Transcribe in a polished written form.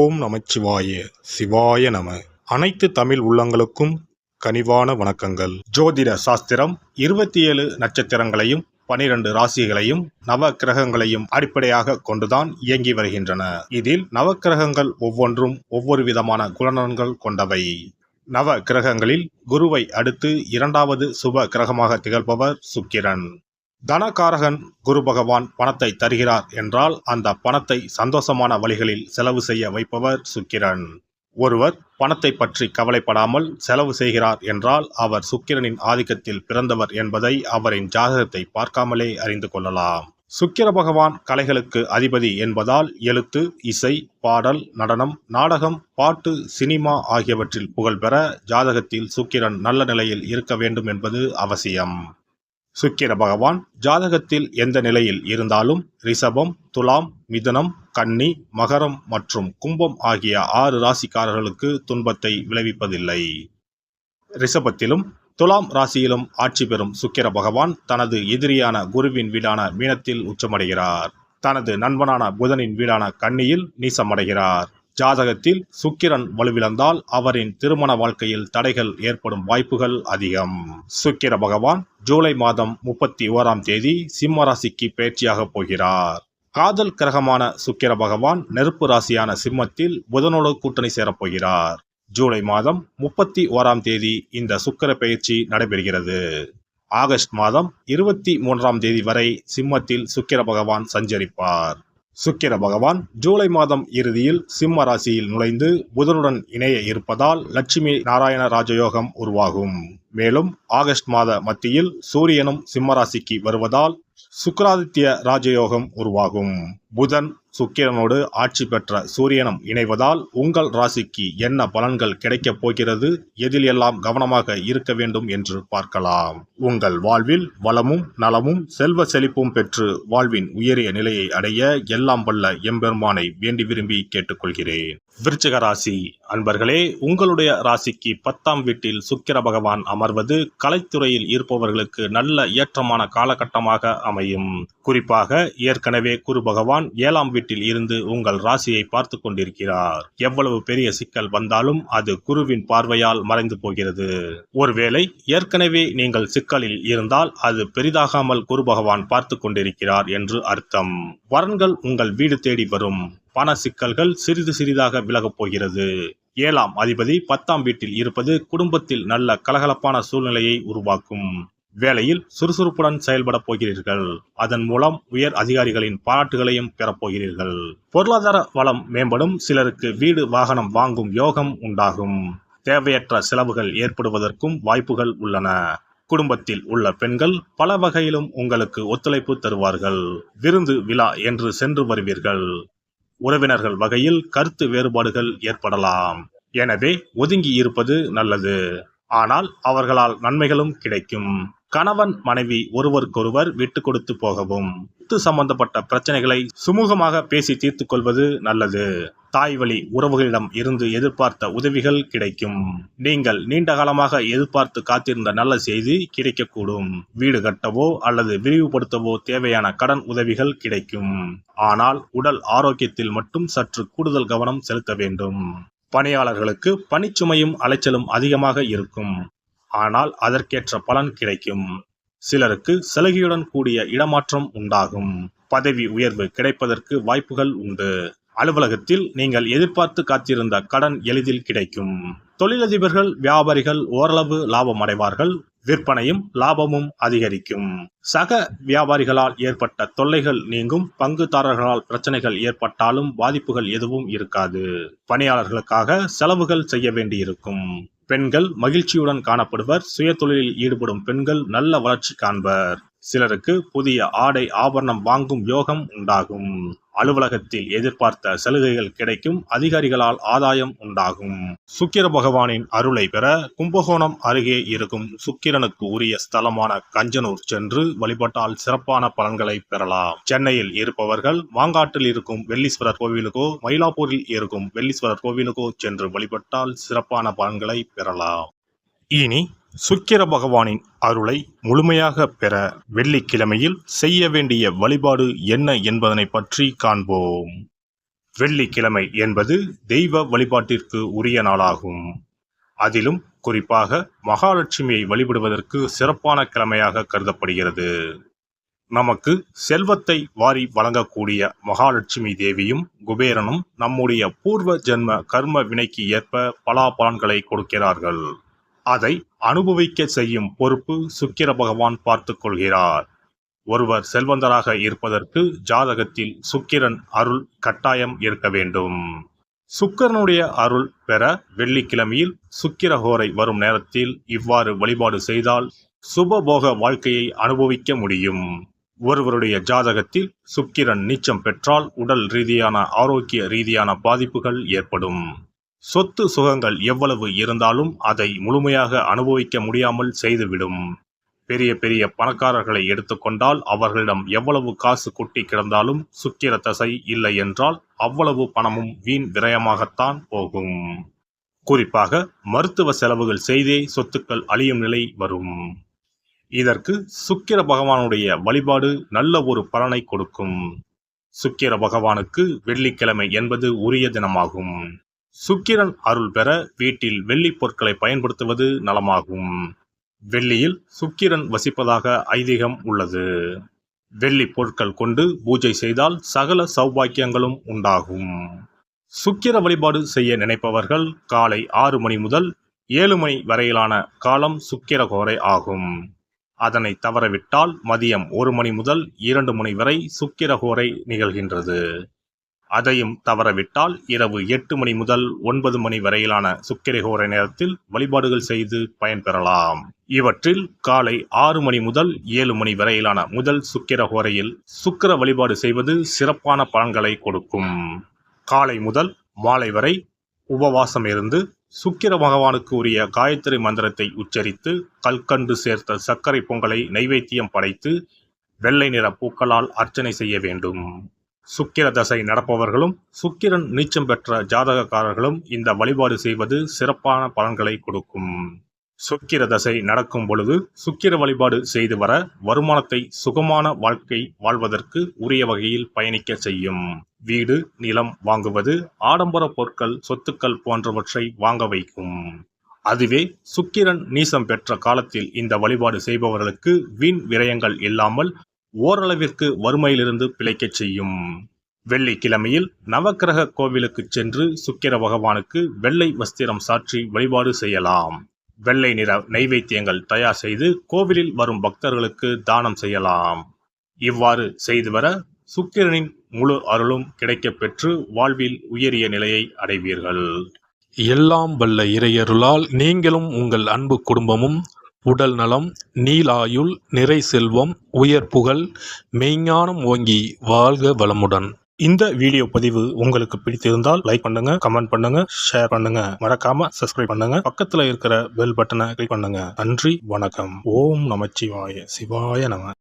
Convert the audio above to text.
ஓம் நமச்சிவாய சிவாய நம. அனைத்து தமிழ் உள்ளங்களுக்கும் கனிவான வணக்கங்கள். ஜோதிட சாஸ்திரம் 27 நட்சத்திரங்களையும் 12 ராசிகளையும் நவ கிரகங்களையும் அடிப்படையாக கொண்டுதான் இயங்கி வருகின்றன. இதில் நவக்கிரகங்கள் ஒவ்வொன்றும் ஒவ்வொரு விதமான குணநலன்கள் கொண்டவை. நவ கிரகங்களில் குருவை அடுத்து இரண்டாவது சுப கிரகமாக திகழ்பவர் சுக்கிரன். தனகாரகன் குரு பகவான் பணத்தை தருகிறார் என்றால் அந்த பணத்தை சந்தோஷமான வழிகளில் செலவு செய்ய வைப்பவர் சுக்கிரன். ஒருவர் பணத்தை பற்றி கவலைப்படாமல் செலவு செய்கிறார் என்றால் அவர் சுக்கிரனின் ஆதிக்கத்தில் பிறந்தவர் என்பதை அவரின் ஜாதகத்தை பார்க்காமலே அறிந்து கொள்ளலாம். சுக்கிர பகவான் கலைகளுக்கு அதிபதி என்பதால் எழுத்து, இசை, பாடல், நடனம், நாடகம், பாட்டு, சினிமா ஆகியவற்றில் புகழ்பெற ஜாதகத்தில் சுக்கிரன் நல்ல நிலையில் இருக்க வேண்டும் என்பது அவசியம். சுக்கிர பகவான் ஜாதகத்தில் எந்த நிலையில் இருந்தாலும் ரிஷபம், துலாம், மிதுனம், கன்னி, மகரம் மற்றும் கும்பம் ஆகிய 6 ராசிக்காரர்களுக்கு துன்பத்தை விளைவிப்பதில்லை. ரிஷபத்திலும் துலாம் ராசியிலும் ஆட்சி பெறும் சுக்கிர பகவான் தனது எதிரியான குருவின் வீடான மீனத்தில் உச்சமடைகிறார். தனது நண்பனான புதனின் வீடான கன்னியில் நீசமடைகிறார். ஜாதகத்தில் சுக்கிரன் வலுவிழந்தால் அவரின் திருமண வாழ்க்கையில் தடைகள் ஏற்படும் வாய்ப்புகள் அதிகம். சுக்கிர பகவான் ஜூலை மாதம் 31ஆம் தேதி சிம்ம ராசிக்கு பயிற்சியாக போகிறார். காதல் கிரகமான சுக்கிர பகவான் நெருப்பு ராசியான சிம்மத்தில் புதனோடு கூட்டணி சேரப்போகிறார். ஜூலை மாதம் 31ஆம் தேதி இந்த சுக்கிர பயிற்சி நடைபெறுகிறது. ஆகஸ்ட் மாதம் 23ஆம் தேதி வரை சிம்மத்தில் சுக்கிர பகவான் சஞ்சரிப்பார். சுக்கிர பகவான் ஜூலை மாதம் இறுதியில் சிம்ம ராசியில் நுழைந்து புதனுடன் இணைய இருப்பதால் லட்சுமி நாராயண ராஜயோகம் உருவாகும். மேலும் ஆகஸ்ட் மாத மத்தியில் சூரியனும் சிம்ம ராசிக்கு வருவதால் சுக்கிராதித்ய ராஜயோகம் உருவாகும். புதன் சுக்கிரனோடு ஆட்சி பெற்ற சூரியனும் இணைவதால் உங்கள் ராசிக்கு என்ன பலன்கள் கிடைக்கப் போகிறது, எதில் எல்லாம் கவனமாக இருக்க வேண்டும் என்று பார்க்கலாம். உங்கள் வாழ்வில் வளமும் நலமும் செல்வ செழிப்பும் பெற்று வாழ்வின் உயரிய நிலையை அடைய எல்லாம் வல்ல எம்பெருமானை வேண்டி விரும்பி கேட்டுக்கொள்கிறேன். விருச்சிக ராசி அன்பர்களே, உங்களுடைய ராசிக்கு 10ஆம் வீட்டில் சுக்கிர பகவான் அமர்வது கலைத்துறையில் இருப்பவர்களுக்கு நல்ல ஏற்றமான காலகட்டமாக அமையும். குறிப்பாக ஏற்கனவே குரு பகவான் 7ஆம் வீட்டில் இருந்து உங்கள் ராசியை பார்த்து கொண்டிருக்கிறார். எவ்வளவு பெரிய சிக்கல் வந்தாலும் அது குருவின் பார்வையால் மறைந்து போகிறது. ஒருவேளை ஏற்கனவே நீங்கள் சிக்கலில் இருந்தால் அது பெரிதாகாமல் குரு பகவான் பார்த்து கொண்டிருக்கிறார் என்று அர்த்தம். வரன்கள் உங்கள் வீடு தேடி வரும். பண சிக்கல்கள் சிறிது சிறிதாக விலகப் போகிறது. 7ஆம் அதிபதி 10ஆம் வீட்டில் இருப்பது குடும்பத்தில் நல்ல கலகலப்பான சூழ்நிலையை உருவாக்கும். வேலையில் சுறுசுறுப்புடன் செயல்பட போகிறீர்கள். அதன் மூலம் உயர் அதிகாரிகளின் பாராட்டுகளையும் பெறப்போகிறீர்கள். பொருளாதார வளம் மேம்படும். சிலருக்கு வீடு வாகனம் வாங்கும் யோகம் உண்டாகும். தேவையற்ற செலவுகள் ஏற்படுவதற்கும் வாய்ப்புகள் உள்ளன. குடும்பத்தில் உள்ள பெண்கள் பல வகையிலும் உங்களுக்கு ஒத்துழைப்பு தருவார்கள். விருந்து விழா என்று சென்று வருவீர்கள். உறவினர்கள் வகையில் கருத்து வேறுபாடுகள் ஏற்படலாம். எனவே ஒதுங்கி இருப்பது நல்லது. ஆனால் அவர்களால் நன்மைகளும் கிடைக்கும். கணவன் மனைவி ஒருவருக்கொருவர் விட்டு கொடுத்து போகவும் சொத்து சம்பந்தப்பட்ட பிரச்சனைகளை சுமூகமாக பேசி தீர்த்து கொள்வது நல்லது. தாய் வழி உறவுகளிடம் இருந்து எதிர்பார்த்த உதவிகள் கிடைக்கும். நீங்கள் நீண்ட காலமாக எதிர்பார்த்து காத்திருந்த நல்ல செய்தி கிடைக்கக்கூடும். வீடு கட்டவோ அல்லது விரிவுபடுத்தவோ தேவையான கடன் உதவிகள் கிடைக்கும். ஆனால் உடல் ஆரோக்கியத்தில் மட்டும் சற்று கூடுதல் கவனம் செலுத்த வேண்டும். பணியாளர்களுக்கு பணிச்சுமையும் அலைச்சலும் அதிகமாக இருக்கும். ஆனால் அதற்கேற்ற பலன் கிடைக்கும். சிலருக்கு சலுகையுடன் கூடிய இடமாற்றம் உண்டாகும். பதவி உயர்வு கிடைப்பதற்கு வாய்ப்புகள் உண்டு. அலுவலகத்தில் நீங்கள் எதிர்பார்த்து காத்திருந்த கடன் எளிதில் கிடைக்கும். தொழிலதிபர்கள் வியாபாரிகள் ஓரளவு லாபம் அடைவார்கள். விற்பனையும் லாபமும் அதிகரிக்கும். சக வியாபாரிகளால் ஏற்பட்ட தொல்லைகள் நீங்கும். பங்குதாரர்களால் பிரச்சனைகள் ஏற்பட்டாலும் பாதிப்புகள் எதுவும் இருக்காது. பணியாளர்களுக்காக செலவுகள் செய்ய வேண்டியிருக்கும். பெண்கள் மகிழ்ச்சியுடன் காணப்படுவர். சுய தொழிலில் ஈடுபடும் பெண்கள் நல்ல வளர்ச்சி காண்பர். சிலருக்கு புதிய ஆடை ஆபரணம் வாங்கும் யோகம் உண்டாகும். அலுவலகத்தில் எதிர்பார்த்த சலுகைகள் கிடைக்கும். அதிகாரிகளால் ஆதாயம் உண்டாகும். சுக்கிர பகவானின் அருளை பெற கும்பகோணம் அருகே இருக்கும் சுக்கிரனுக்கு உரிய ஸ்தலமான கஞ்சனூர் சென்று வழிபட்டால் சிறப்பான பலன்களை பெறலாம். சென்னையில் இருப்பவர்கள் மாங்காட்டில் இருக்கும் வெள்ளீஸ்வரர் கோவிலுக்கோ மயிலாப்பூரில் இருக்கும் வெள்ளீஸ்வரர் கோவிலுக்கோ சென்று வழிபட்டால் சிறப்பான பலன்களை பெறலாம். இனி சுக்கிர பகவானின் அருளை முழுமையாக பெற வெள்ளிக்கிழமையில் செய்ய வேண்டிய வழிபாடு என்ன என்பதனை பற்றி காண்போம். வெள்ளிக்கிழமை என்பது தெய்வ வழிபாட்டிற்கு உரிய நாளாகும். அதிலும் குறிப்பாக மகாலட்சுமியை வழிபடுவதற்கு சிறப்பான கிழமையாக கருதப்படுகிறது. நமக்கு செல்வத்தை வாரி வழங்கக்கூடிய மகாலட்சுமி தேவியும் குபேரனும் நம்முடைய பூர்வ ஜென்ம கர்ம வினைக்கு ஏற்ப பலாபலன்களை கொடுக்கிறார்கள். அதை அனுபவிக்க செய்யும் பொறுப்பு சுக்கிர பகவான் பார்த்து கொள்கிறார். ஒருவர் செல்வந்தராக இருப்பதற்கு ஜாதகத்தில் சுக்கிரன் அருள் கட்டாயம் இருக்க வேண்டும். சுக்கிரனுடைய அருள் பெற வெள்ளிக்கிழமையில் சுக்கிரஹோரை வரும் நேரத்தில் இவ்வாறு வழிபாடு செய்தால் சுபபோக வாழ்க்கையை அனுபவிக்க முடியும். ஒருவருடைய ஜாதகத்தில் சுக்கிரன் நீச்சம் பெற்றால் உடல் ரீதியான ஆரோக்கிய ரீதியான பாதிப்புகள் ஏற்படும். சொத்து சுகங்கள் எவ்வளவு இருந்தாலும் அதை முழுமையாக அனுபவிக்க முடியாமல் செய்துவிடும். பெரிய பெரிய பணக்காரர்களை எடுத்துக்கொண்டால் அவர்களிடம் எவ்வளவு காசு கொட்டி கிடந்தாலும் சுக்கிர தசை இல்லை என்றால் அவ்வளவு பணமும் வீண் விரயமாகத்தான் போகும். குறிப்பாக மருத்துவ செலவுகள் செய்தே சொத்துக்கள் அழியும் நிலை வரும். இதற்கு சுக்கிர பகவானுடைய வழிபாடு நல்ல ஒரு பலனை கொடுக்கும். சுக்கிர பகவானுக்கு வெள்ளிக்கிழமை என்பது உரிய தினமாகும். சுக்கிரன் அருள் பெற வீட்டில் வெள்ளி பொருட்களை பயன்படுத்துவது நலமாகும். வெள்ளியில் சுக்கிரன் வசிப்பதாக ஐதீகம் உள்ளது. வெள்ளி பொருட்கள் கொண்டு பூஜை செய்தால் சகல சௌபாக்கியங்களும் உண்டாகும். சுக்கிர வழிபாடு செய்ய நினைப்பவர்கள் காலை 6 மணி முதல் 7 மணி வரையிலான காலம் சுக்கிரஹோரை ஆகும். அதனை தவறவிட்டால் மதியம் 1 மணி முதல் 2 மணி வரை சுக்கிரஹோரை நிகழ்கின்றது. அதையும் தவறவிட்டால் இரவு 8 மணி முதல் 9 மணி வரையிலான சுக்கிரஹோரை நேரத்தில் வழிபாடுகள் செய்து பயன்பெறலாம். இவற்றில் காலை 6 மணி முதல் 7 மணி வரையிலான முதல் சுக்கிரஹோரையில் சுக்கிர வழிபாடு செய்வது சிறப்பான பலன்களை கொடுக்கும். காலை முதல் மாலை வரை உபவாசம் இருந்து சுக்கிர பகவானுக்கு உரிய காயத்ரி மந்திரத்தை உச்சரித்து கல்கண்டு சேர்த்த சர்க்கரை பொங்கலை நைவேத்தியம் படைத்து வெள்ளை நிற பூக்களால் அர்ச்சனை செய்ய வேண்டும். சுக்கிர தசை நடப்பவர்களும் சுக்கிரன் நீச்சம் பெற்ற ஜாதகக்காரர்களும் இந்த வழிபாடு செய்வது சிறப்பான பலன்களை கொடுக்கும். சுக்கிர தசை நடக்கும் பொழுது சுக்கிர வழிபாடு செய்து வர வருமானத்தை சுகமான வாழ்க்கை வாழ்வதற்கு உரிய வகையில் பயணிக்க செய்யும். வீடு நிலம் வாங்குவது, ஆடம்பர பொருட்கள் சொத்துக்கள் போன்றவற்றை வாங்க வைக்கும். அதுவே சுக்கிரன் நீசம் பெற்ற காலத்தில் இந்த வழிபாடு செய்பவர்களுக்கு வீண் விரயங்கள் இல்லாமல் ஓரளவிற்கு வறுமையிலிருந்து பிழைக்கச் செய்யும். வெள்ளிக்கிழமையில் நவக்கிரக கோவிலுக்கு சென்று சுக்கிர பகவானுக்கு வெள்ளை வஸ்திரம் சாற்றி வழிபாடு செய்யலாம். வெள்ளை நிற நைவேத்தியங்கள் தயார் செய்து கோவிலில் வரும் பக்தர்களுக்கு தானம் செய்யலாம். இவ்வாறு செய்து வர சுக்கிரனின் முழு அருளும் கிடைக்கப் பெற்று வாழ்வில் உயரிய நிலையை அடைவீர்கள். எல்லாம் வல்ல இறையருளால் நீங்களும் உங்கள் அன்பு குடும்பமும் உடல் நலம், நீலாயுள், நிறை செல்வம், உயர் புகழ், மெய்ஞானம் ஓங்கி வாழ்க வளமுடன். இந்த வீடியோ பதிவு உங்களுக்கு பிடித்திருந்தால் லைக் பண்ணுங்க, கமெண்ட் பண்ணுங்க, ஷேர் பண்ணுங்க, மறக்காம சப்ஸ்கிரைப் பண்ணுங்க, பக்கத்துல இருக்கிற பெல் பட்டனை கிளிக் பண்ணுங்க. நன்றி, வணக்கம். ஓம் நமச்சிவாய, சிவாய நம.